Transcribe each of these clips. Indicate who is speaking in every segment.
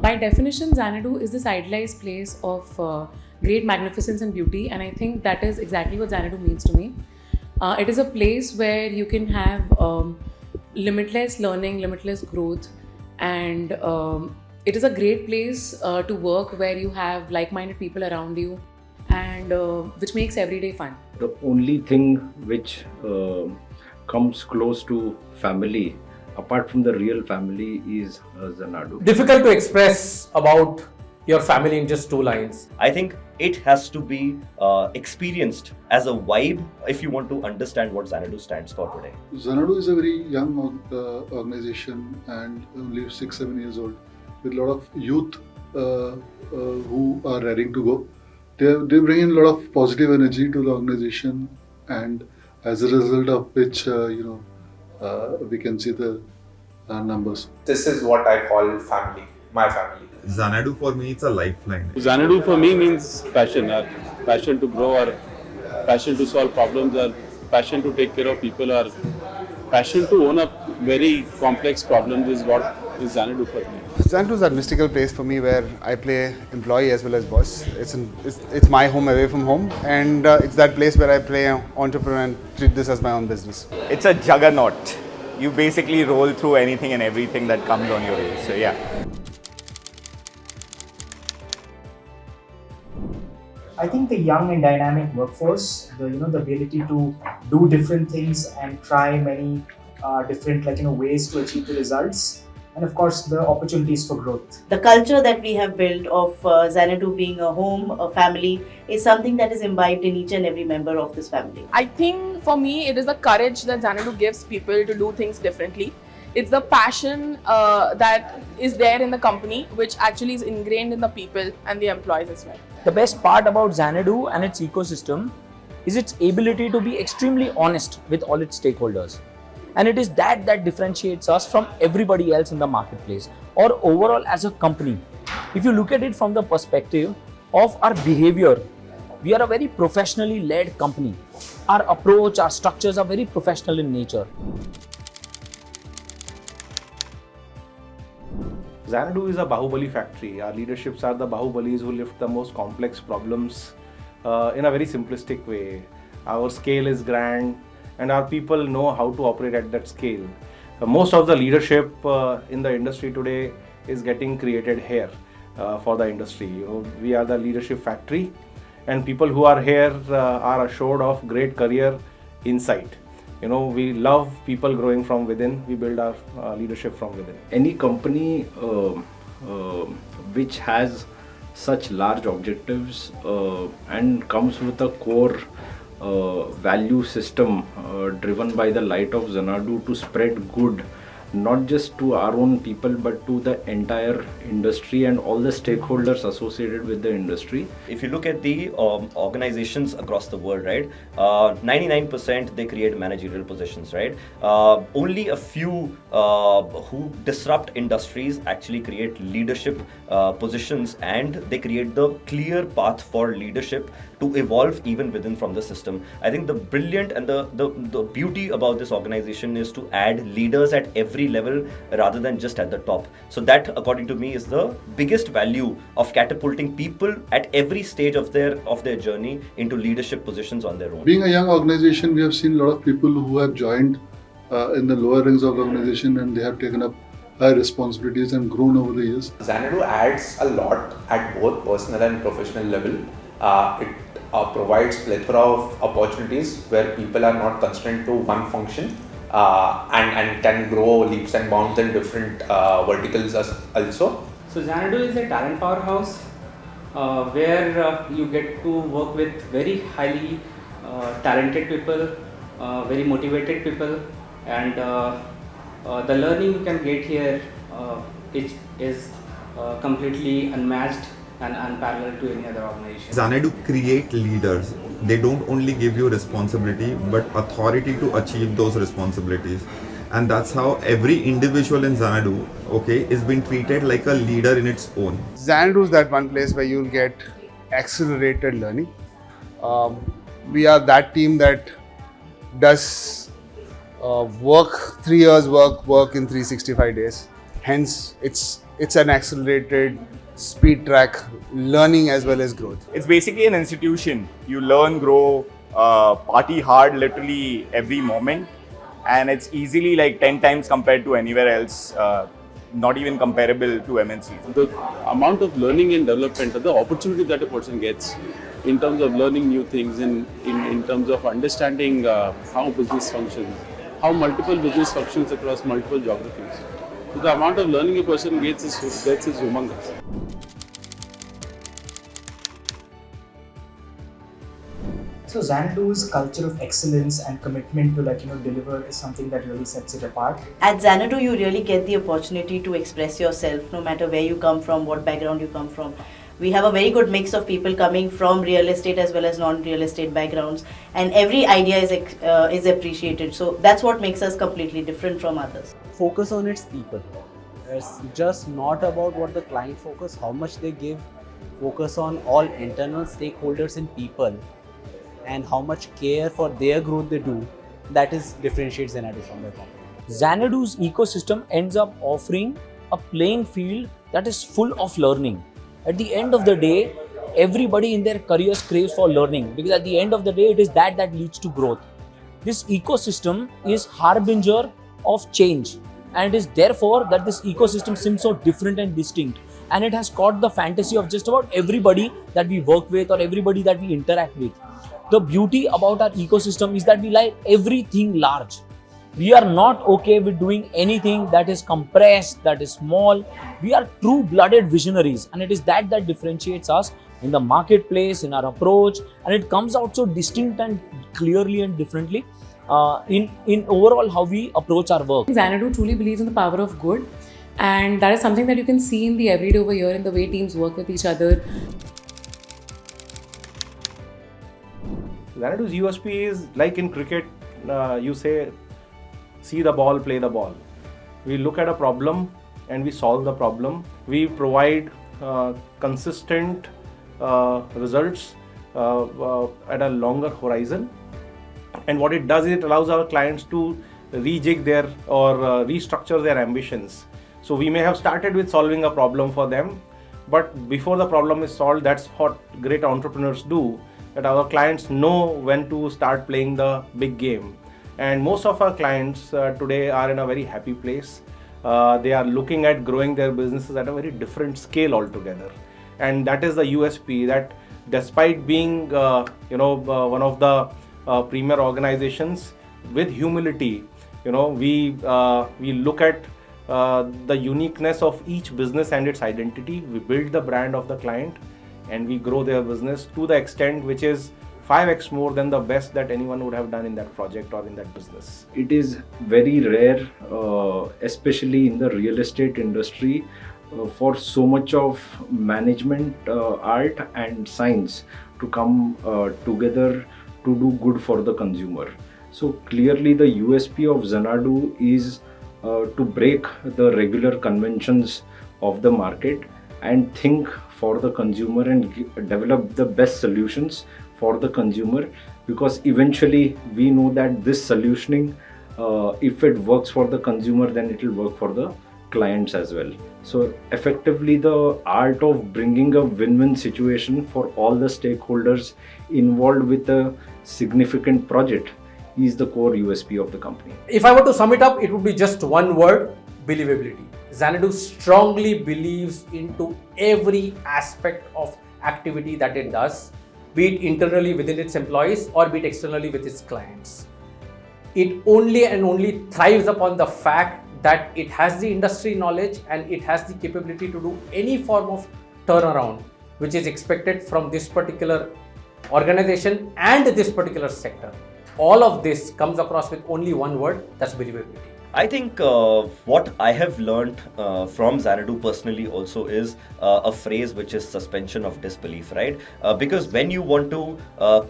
Speaker 1: By definition, Xanadu is this idealized place of great magnificence and beauty, and I think that is exactly what Xanadu means to me. It is a place where you can have limitless learning, limitless growth, and it is a great place to work where you have like minded people around you and which makes every day fun.
Speaker 2: The only thing which comes close to family, apart from the real family, is Xanadu.
Speaker 3: Difficult to express about your family in just 2 lines.
Speaker 4: I think it has to be experienced as a vibe if you want to understand what Xanadu stands for today.
Speaker 5: Xanadu is a very young organization and only 6-7 years old, with a lot of youth who are raring to go. They bring in a lot of positive energy to the organization, and as a result of which, we can see the numbers.
Speaker 6: This is what I call family, my family.
Speaker 7: Xanadu for me, it's a lifeline.
Speaker 8: Xanadu for me means passion, or passion to grow, or passion to solve problems, or passion to take care of people, or passion to own up very complex problems is what is Xanadu for me.
Speaker 9: Xanadu is a mystical place for me where I play employee as well as boss. It's my home away from home, and it's that place where I play entrepreneur and treat this as my own business.
Speaker 10: It's a juggernaut. You basically roll through anything and everything that comes on your way. So yeah.
Speaker 11: I think the young and dynamic workforce, the ability to do different things and try many different ways to achieve the results, and of course the opportunities for growth.
Speaker 12: The culture that we have built of Xanadu being a home, a family, is something that is imbibed in each and every member of this family.
Speaker 13: I think for me it is the courage that Xanadu gives people to do things differently. It's the passion that is there in the company, which actually is ingrained in the people and the employees as well.
Speaker 14: The best part about Xanadu and its ecosystem is its ability to be extremely honest with all its stakeholders. And it is that differentiates us from everybody else in the marketplace or overall as a company. If you look at it from the perspective of our behavior, we are a very professionally led company. Our approach, our structures are very professional in nature.
Speaker 15: Xanadu is a Bahubali factory. Our leaderships are the Bahubalis who lift the most complex problems in a very simplistic way. Our scale is grand, and our people know how to operate at that scale. Most of the leadership in the industry today is getting created here for the industry. We are the leadership factory, and people who are here are assured of great career insight. We love people growing from within. We build our leadership from within.
Speaker 2: Any company which has such large objectives and comes with a core value system driven by the light of Xanadu to spread good, not just to our own people but to the entire industry and all the stakeholders associated with the industry.
Speaker 4: If you look at the organizations across the world, right, 99% they create managerial positions, right? Only a few who disrupt industries actually create leadership positions, and they create the clear path for leadership to evolve even within from the system. I think the brilliant and the beauty about this organization is to add leaders at every level rather than just at the top. So that, according to me, is the biggest value of catapulting people at every stage of their journey into leadership positions on their own.
Speaker 5: Being a young organization, we have seen a lot of people who have joined in the lower ranks of the organization, and they have taken up high responsibilities and grown over the years.
Speaker 6: Xanadu adds a lot at both personal and professional level. It provides plethora of opportunities where people are not constrained to one function and can grow leaps and bounds in different verticals also.
Speaker 16: So Xanadu is a talent powerhouse where you get to work with very highly talented people, very motivated people, and the learning you can get here is completely unmatched and unparalleled to any other organization.
Speaker 7: Xanadu create leaders. They don't only give you responsibility but authority to achieve those responsibilities. And that's how every individual in Xanadu, is being treated like a leader in its own.
Speaker 9: Xanadu is that one place where you'll get accelerated learning. We are that team that does work 3 years work in 365 days. Hence, it's it's an accelerated speed track, learning as well as growth.
Speaker 10: It's basically an institution. You learn, grow, party hard literally every moment, and it's easily like 10 times compared to anywhere else, not even comparable to MNCs.
Speaker 8: The amount of learning and development, the opportunity that a person gets in terms of learning new things, in terms of understanding how business functions, how multiple business functions across multiple geographies. So the amount of learning a person gets is humongous.
Speaker 11: So Xanadu's culture of excellence and commitment to deliver is something that really sets it apart.
Speaker 12: At Xanadu, you really get the opportunity to express yourself, no matter where you come from, what background you come from. We have a very good mix of people coming from real estate as well as non-real estate backgrounds, and every idea is appreciated. So that's what makes us completely different from others.
Speaker 17: Focus on its people. It's just not about what the client focus, how much they give. Focus on all internal stakeholders and people, and how much care for their growth they do. That is differentiates Xanadu from their competition.
Speaker 14: Xanadu's ecosystem ends up offering a playing field that is full of learning. At the end of the day, everybody in their careers craves for learning, because at the end of the day, it is that leads to growth. This ecosystem is harbinger of change, and it is therefore that this ecosystem seems so different and distinct, and it has caught the fantasy of just about everybody that we work with or everybody that we interact with. The beauty about our ecosystem is that we like everything large. We are not okay with doing anything that is compressed, that is small. We are true-blooded visionaries, and it is that differentiates us in the marketplace, in our approach, and it comes out so distinct and clearly and differently in overall how we approach our work.
Speaker 1: Xanadu truly believes in the power of good, and that is something that you can see in the everyday over here in the way teams work with each other.
Speaker 15: Xanadu's USP is like in cricket, you say, see the ball, play the ball. We look at a problem and we solve the problem. We provide consistent results at a longer horizon. And what it does is it allows our clients to rejig their or restructure their ambitions. So we may have started with solving a problem for them, but before the problem is solved, that's what great entrepreneurs do, that our clients know when to start playing the big game. And most of our clients today are in a very happy place. They are looking at growing their businesses at a very different scale altogether. And that is the USP, that despite being one of the premier organizations, with humility, we look at the uniqueness of each business and its identity. We build the brand of the client and we grow their business to the extent which is 5x more than the best that anyone would have done in that project or in that business.
Speaker 2: It is very rare, especially in the real estate industry, for so much of management, art and science to come together to do good for the consumer. So clearly the USP of Xanadu is to break the regular conventions of the market and think for the consumer and develop the best solutions for the consumer, because eventually we know that this solutioning, if it works for the consumer, then it will work for the clients as well. So effectively the art of bringing a win-win situation for all the stakeholders involved with a significant project is the core USP of the company.
Speaker 3: If I were to sum it up, it would be just one word: believability. Xanadu strongly believes into every aspect of activity that it does, be it internally within its employees or be it externally with its clients. It only and only thrives upon the fact that it has the industry knowledge and it has the capability to do any form of turnaround which is expected from this particular organization and this particular sector. All of this comes across with only one word, that's believability.
Speaker 4: I think what I have learned from Xanadu personally also is a phrase which is suspension of disbelief, right? Because when you want to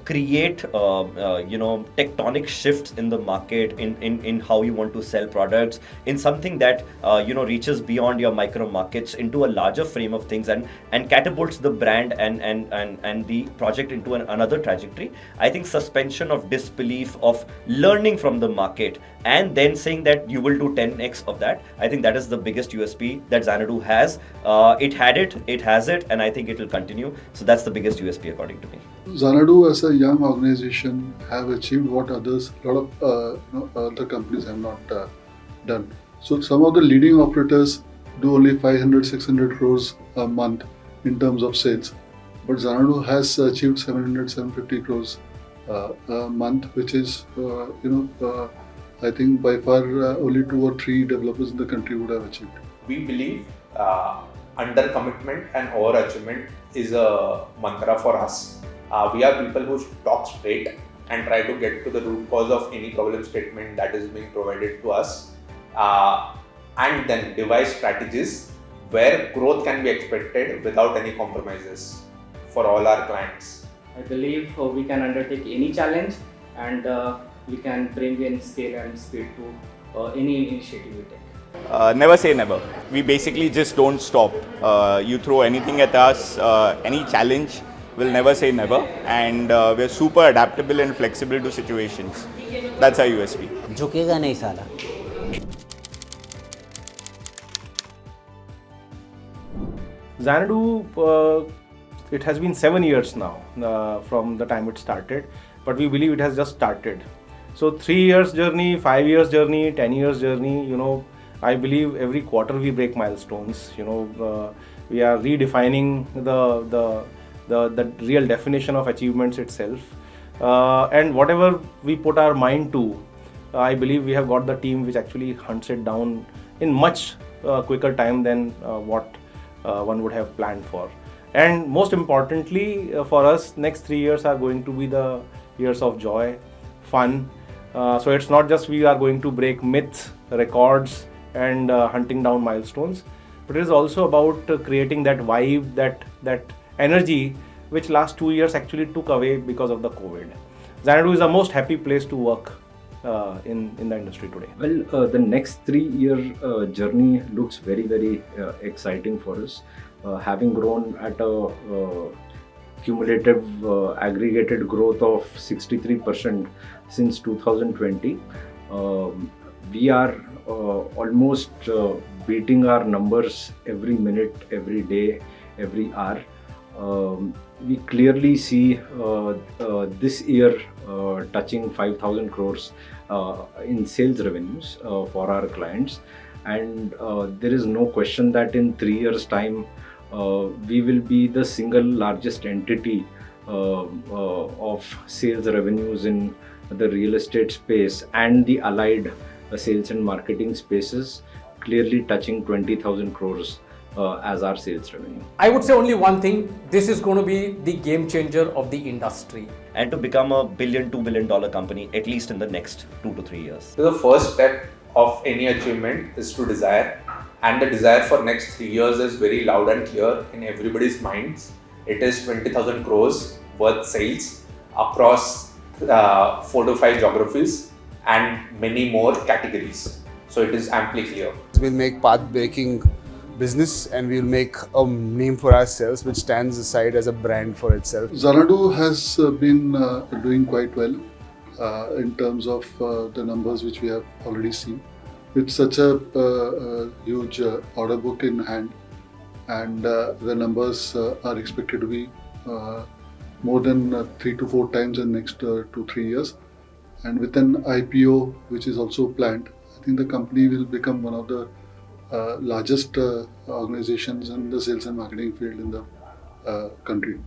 Speaker 4: create, tectonic shifts in the market, in how you want to sell products, in something that, reaches beyond your micro markets into a larger frame of things and catapults the brand and the project into another trajectory, I think suspension of disbelief, of learning from the market and then saying that you will do 10x of that. I think that is the biggest USP that Xanadu has. It had it, it has it, and I think it will continue. So that's the biggest USP according to me.
Speaker 5: Xanadu as a young organization have achieved what others, a lot of other companies have not done. So some of the leading operators do only 500, 600 crores a month in terms of sales. But Xanadu has achieved 700, 750 crores a month, which is, I think by far only 2 or 3 developers in the country would have achieved.
Speaker 6: We believe under commitment and overachievement is a mantra for us. We are people who talk straight and try to get to the root cause of any problem statement that is being provided to us, and then devise strategies where growth can be expected without any compromises for all our clients.
Speaker 16: I believe we can undertake any challenge, and we can bring in scale and speed to any initiative we take.
Speaker 10: Never say never. We basically just don't stop. You throw anything at us, any challenge, we'll never say never. And we're super adaptable and flexible to situations. That's our USP.
Speaker 17: झुकेगा नहीं साला.
Speaker 15: Xanadu, it has been 7 years now from the time it started, but we believe it has just started. So 3 years journey, 5 years journey, 10 years journey, I believe every quarter we break milestones. We are redefining the real definition of achievements itself. And whatever we put our mind to, I believe we have got the team which actually hunts it down in much quicker time than what one would have planned for. And most importantly for us, next 3 years are going to be the years of joy, fun. So it's not just we are going to break myths, records, and hunting down milestones, but it is also about creating that vibe, that energy which last 2 years actually took away because of the COVID. Xanadu is the most happy place to work in the industry today.
Speaker 2: Well, the next 3-year journey looks very, very exciting for us. Having grown at a cumulative aggregated growth of 63% since 2020, we are almost beating our numbers every minute, every day, every hour. We clearly see this year touching 5,000 crores in sales revenues for our clients, and there is no question that in 3 years' time we will be the single largest entity of sales revenues in the real estate space and the allied sales and marketing spaces, clearly touching 20,000 crores as our sales revenue.
Speaker 3: I would say only one thing: this is going to be the game changer of the industry.
Speaker 4: And to become a $1 billion, $2 billion company, at least in the next 2 to 3 years.
Speaker 6: So the first step of any achievement is to desire, and the desire for next 3 years is very loud and clear in everybody's minds. It is 20,000 crores worth sales across 4 to 5 geographies and many more categories. So it is amply clear.
Speaker 9: We'll make path-breaking business, and we'll make a name for ourselves which stands aside as a brand for itself.
Speaker 5: Xanadu has been doing quite well in terms of the numbers which we have already seen. With such a huge order book in hand, and the numbers are expected to be more than 3 to 4 times in the next 2-3 years. And with an IPO which is also planned, I think the company will become one of the largest organizations in the sales and marketing field in the country.